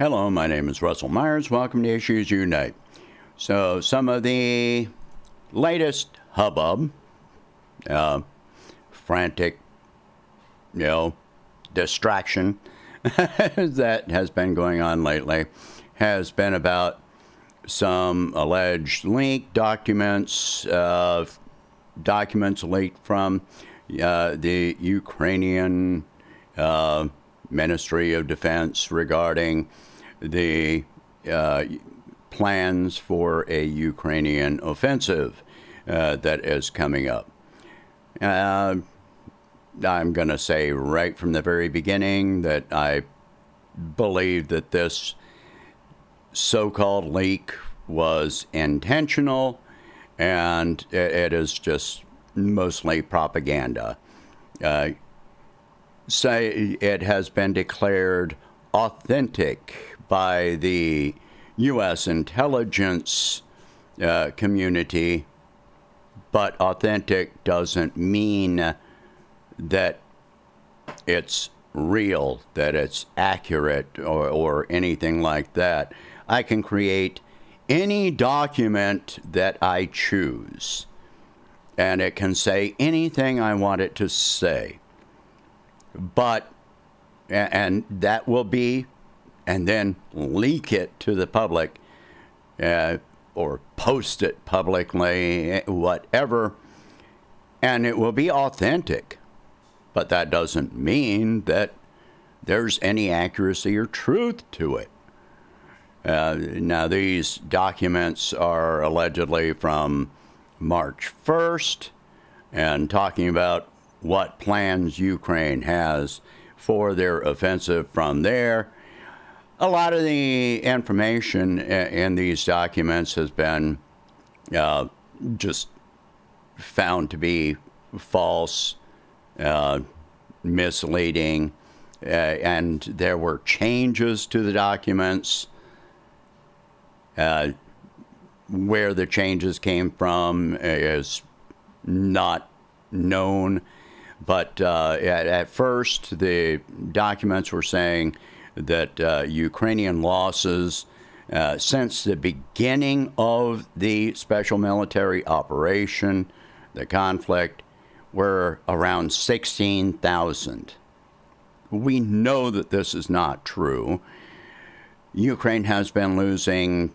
Hello, my name is Russell Myers. Welcome to Issues Unite. So, some of the latest hubbub, frantic, distraction that has been going on lately has been about some alleged leaked documents, documents leaked from the Ukrainian Ministry of Defense regarding the plans for a Ukrainian offensive that is coming up. I'm going to say right from the very beginning that I believe that this so-called leak was intentional, and it is just mostly propaganda. Say it has been declared authentic by the U.S. intelligence community, but authentic doesn't mean that it's real, that it's accurate, or anything like that. I can create any document that I choose, and it can say anything I want it to say. But, and that will be, and then leak it to the public, or post it publicly, whatever, and it will be authentic. But that doesn't mean that there's any accuracy or truth to it. Now, these documents are allegedly from March 1st and talking about what plans Ukraine has for their offensive from there. A lot of the information in these documents has been just found to be false, misleading, and there were changes to the documents. Where the changes came from is not known, but at first the documents were saying that Ukrainian losses since the beginning of the special military operation, the conflict, were around 16,000. We know that this is not true. Ukraine has been losing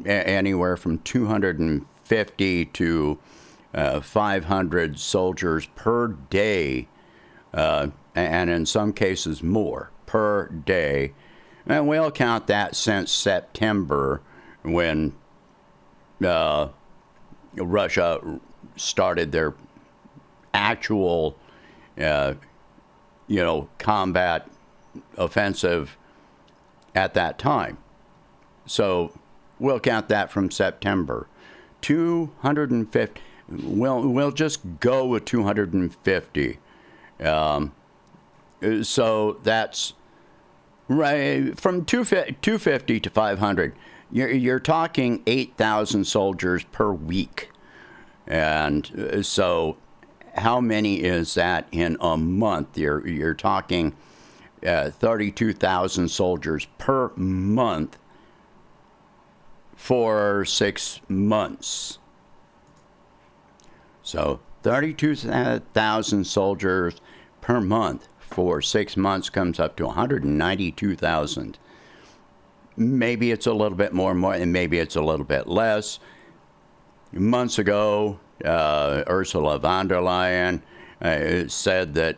anywhere from 250 to 500 soldiers per day, and in some cases more per day. And we'll count that since September, when Russia started their actual, combat offensive at that time. So we'll count that from September. 250. We'll just go with 250. So that's right from 250 to 500. You're talking 8,000 soldiers per week. And so how many is that in a month? You're talking 32,000 soldiers per month for 6 months. So 32,000 soldiers per month for 6 months comes up to 192,000. Maybe it's a little bit more, and maybe it's a little bit less. Months ago, Ursula von der Leyen said that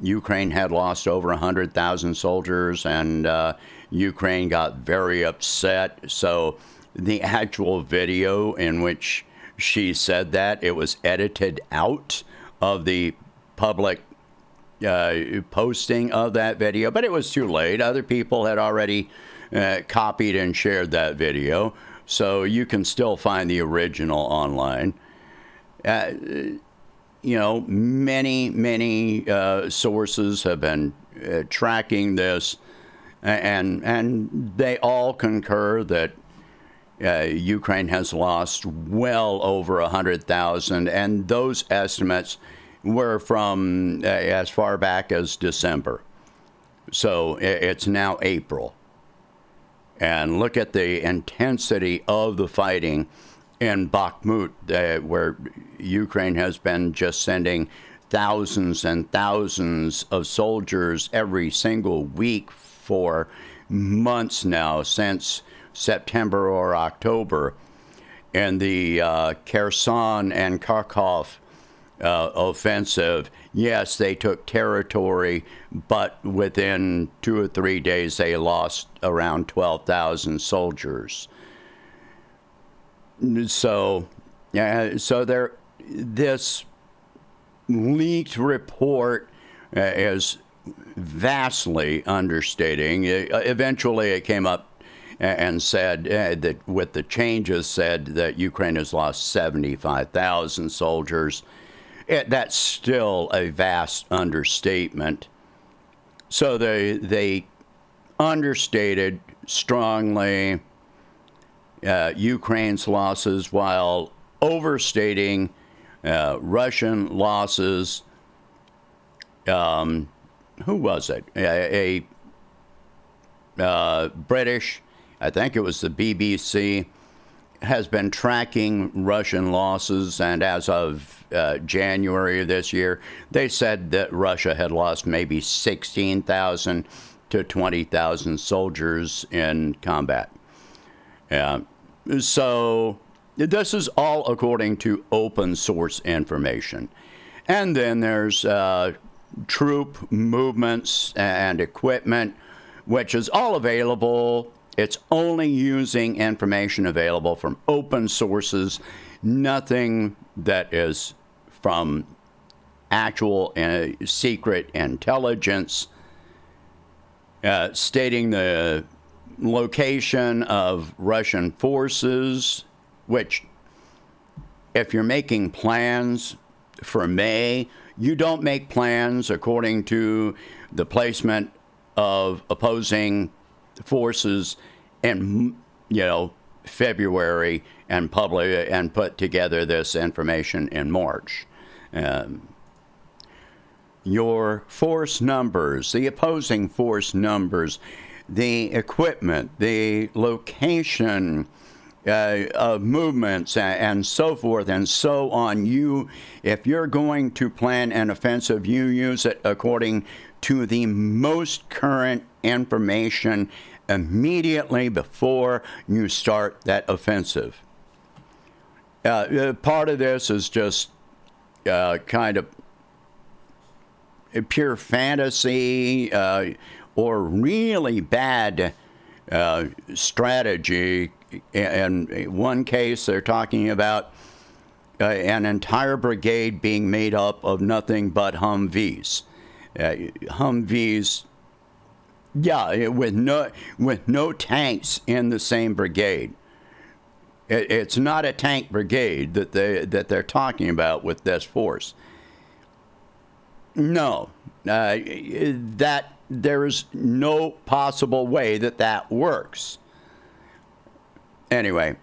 Ukraine had lost over 100,000 soldiers, and Ukraine got very upset. So the actual video in which she said that, it was edited out of the public posting of that video, but it was too late. Other people had already copied and shared that video, so you can still find the original online. Many sources have been tracking this, and they all concur that Ukraine has lost well over 100,000, and those estimates were from as far back as December. So it's now April. and look at the intensity of the fighting in Bakhmut, where Ukraine has been just sending thousands and thousands of soldiers every single week for months now, since September or October. And the Kherson and Kharkov offensive, yes, they took territory, but within 2 or 3 days, they lost around 12,000 soldiers. So this leaked report is vastly understating. Eventually, it came up and said that with the changes, said that Ukraine has lost 75,000 soldiers. That's still a vast understatement. So they understated strongly Ukraine's losses while overstating Russian losses. Who was it? A British, I think it was the BBC, has been tracking Russian losses, and as of January of this year, they said that Russia had lost maybe 16,000 to 20,000 soldiers in combat. So this is all according to open source information. And then there's troop movements and equipment, which is all available. It's only using information available from open sources, nothing that is from actual secret intelligence, stating the location of Russian forces, which, if you're making plans for May, you don't make plans according to the placement of opposing forces in, February and put together this information in March. Your force numbers, the opposing force numbers, the equipment, the location of movements, and so forth and so on. If you're going to plan an offensive, you use it according to the most current information immediately before you start that offensive. Part of this is just kind of pure fantasy or really bad strategy. In one case, they're talking about an entire brigade being made up of nothing but Humvees. Humvees, with no tanks in the same brigade. It's not a tank brigade that they're talking about with this force. No, that there is no possible way that works. Anyway,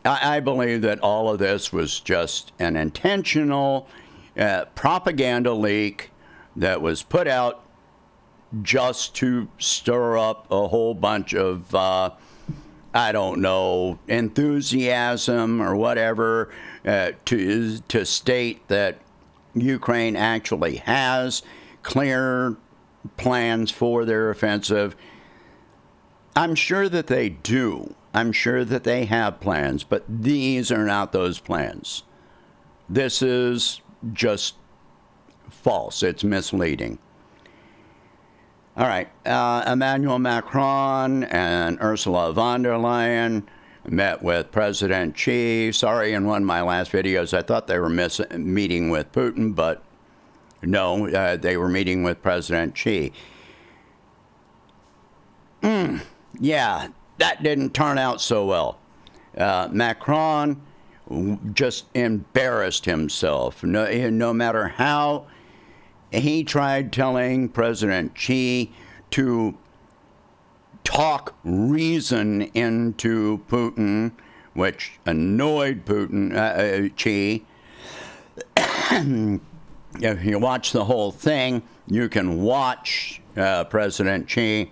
I believe that all of this was just an intentional propaganda leak that was put out just to stir up a whole bunch of, enthusiasm or whatever, to state that Ukraine actually has clear plans for their offensive. I'm sure that they do. I'm sure that they have plans, but these are not those plans. This is just false. It's misleading. All right. Emmanuel Macron and Ursula von der Leyen met with President Xi. Sorry, in one of my last videos, I thought they were meeting with Putin, but no, they were meeting with President Xi. Yeah, that didn't turn out so well. Macron just embarrassed himself. No matter how he tried telling President Xi to talk reason into Putin, which annoyed Xi. If you watch the whole thing, you can watch President Xi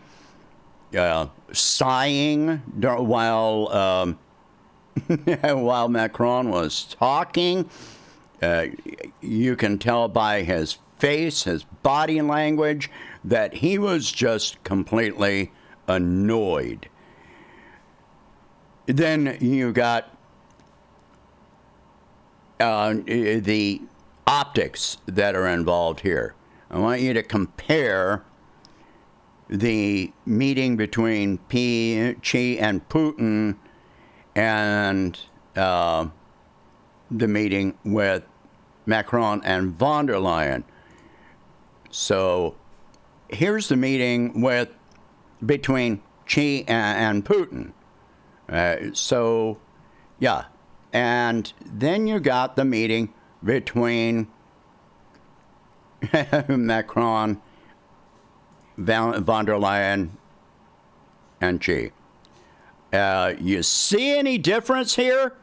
sighing while while Macron was talking. You can tell by his face, his body language, that he was just completely annoyed. Then you got the optics that are involved here. I want you to compare the meeting between Xi and Putin and the meeting with Macron and von der Leyen. So here's the meeting between Xi and Putin. Yeah. And then you got the meeting between Macron, von der Leyen, and Xi. You see any difference here?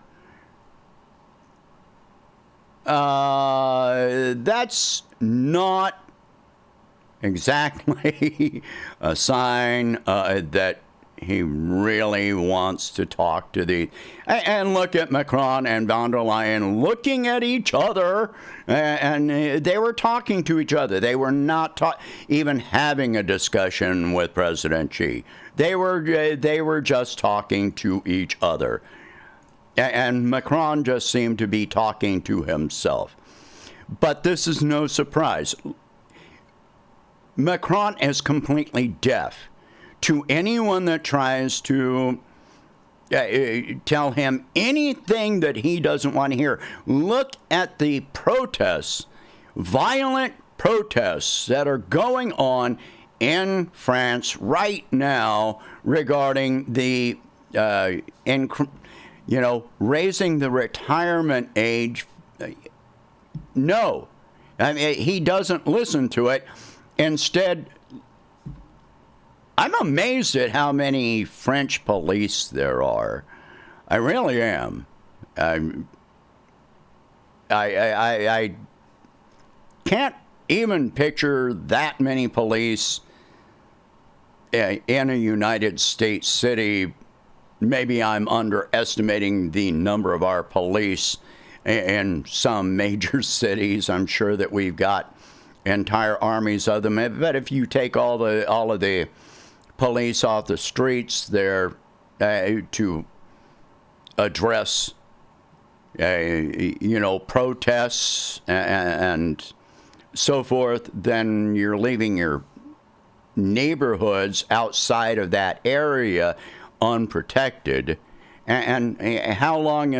That's not exactly a sign that he really wants to talk to the... And look at Macron and von der Leyen looking at each other, and they were talking to each other. They were not even having a discussion with President Xi. They were just talking to each other. And Macron just seemed to be talking to himself. But this is no surprise. Macron is completely deaf to anyone that tries to tell him anything that he doesn't want to hear. Look at the protests, violent protests that are going on in France right now regarding the, raising the retirement age. No, I mean, he doesn't listen to it. Instead, I'm amazed at how many French police there are. I really am. I can't even picture that many police in a United States city. Maybe I'm underestimating the number of our police in some major cities. I'm sure that we've got entire armies of them. But if you take all of the police off the streets there to address, protests and so forth, then you're leaving your neighborhoods outside of that area unprotected. And how long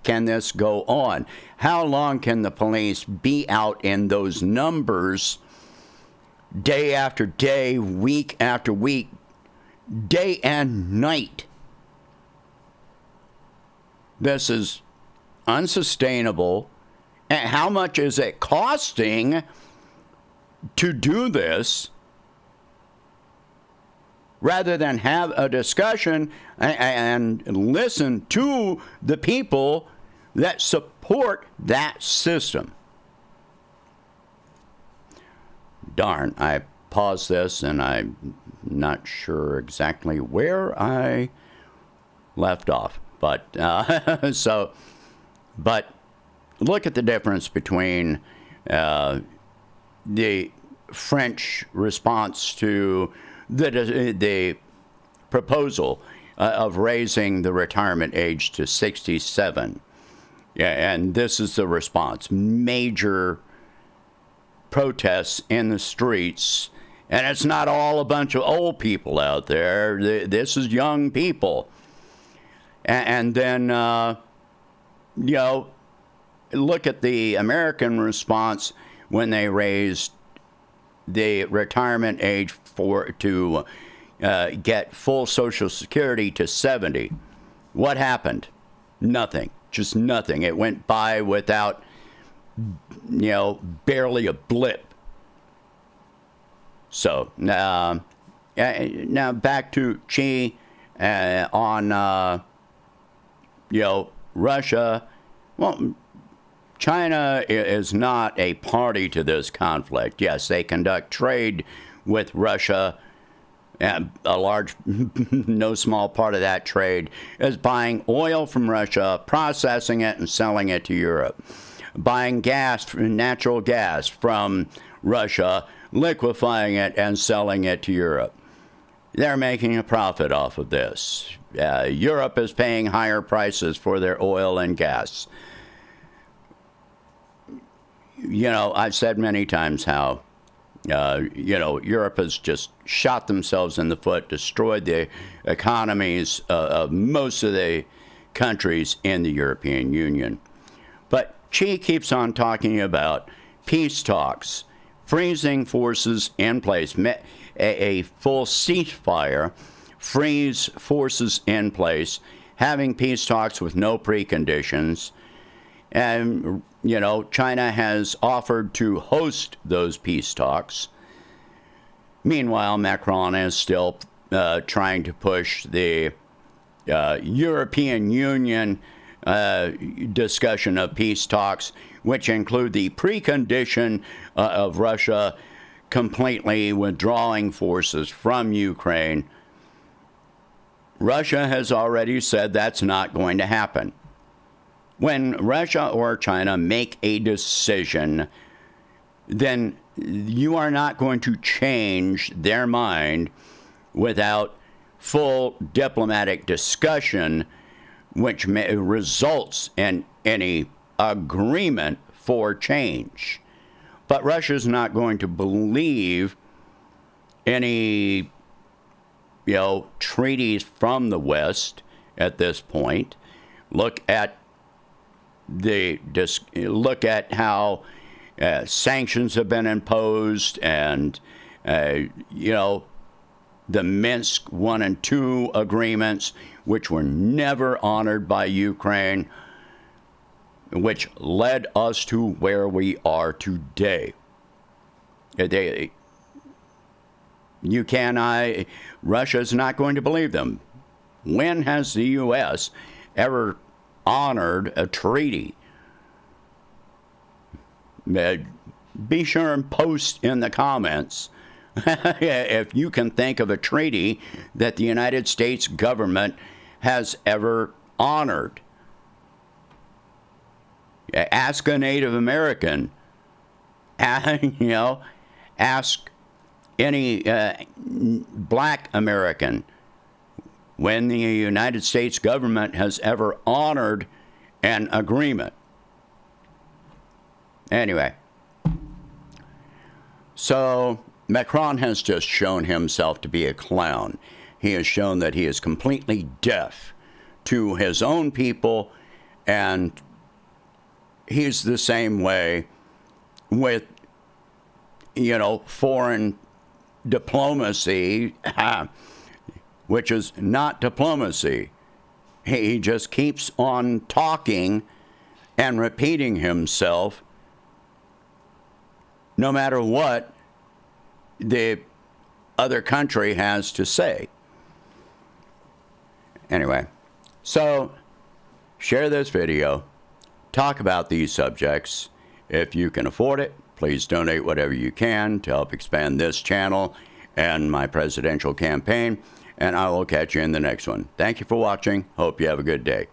can this go on? How long can the police be out in those numbers day after day, week after week, day and night? This is unsustainable. And how much is it costing to do this? Rather than have a discussion and listen to the people that support that system. Darn, I paused this and I'm not sure exactly where I left off. But but look at the difference between the French response to the proposal of raising the retirement age to 67. Yeah, and this is the response. Major protests in the streets. And it's not all a bunch of old people out there. This is young people. And then, look at the American response when they raised the retirement age to get full Social Security to 70. What happened? Nothing. Just nothing. It went by without, barely a blip. So now back to Xi on Russia. Well, China is not a party to this conflict. Yes, they conduct trade with Russia And a large, no small part of that trade is buying oil from Russia, processing it, and selling it to Europe. Buying gas, natural gas from Russia, liquefying it, and selling it to Europe. They're making a profit off of this. Europe is paying higher prices for their oil and gas. You know, I've said many times how, Europe has just shot themselves in the foot, destroyed the economies of most of the countries in the European Union. But Xi keeps on talking about peace talks, freezing forces in place, a full ceasefire, freeze forces in place, having peace talks with no preconditions. And, China has offered to host those peace talks. Meanwhile, Macron is still trying to push the European Union discussion of peace talks, which include the precondition of Russia completely withdrawing forces from Ukraine. Russia has already said that's not going to happen. When Russia or China make a decision, then you are not going to change their mind without full diplomatic discussion, which results in any agreement for change. But Russia's not going to believe any, treaties from the West at this point. Look at how sanctions have been imposed, and the Minsk 1 and 2 agreements, which were never honored by Ukraine, which led us to where we are today. Russia's not going to believe them. When has the U.S. ever honored a treaty? Be sure and post in the comments if you can think of a treaty that the United States government has ever honored. Ask a Native American. Ask any black American when the United States government has ever honored an agreement. Anyway, so Macron has just shown himself to be a clown. He has shown that he is completely deaf to his own people, and he's the same way with, foreign diplomacy, which is not diplomacy. He just keeps on talking and repeating himself no matter what the other country has to say. Anyway, so share this video. Talk about these subjects. If you can afford it, please donate whatever you can to help expand this channel and my presidential campaign. And I will catch you in the next one. Thank you for watching. Hope you have a good day.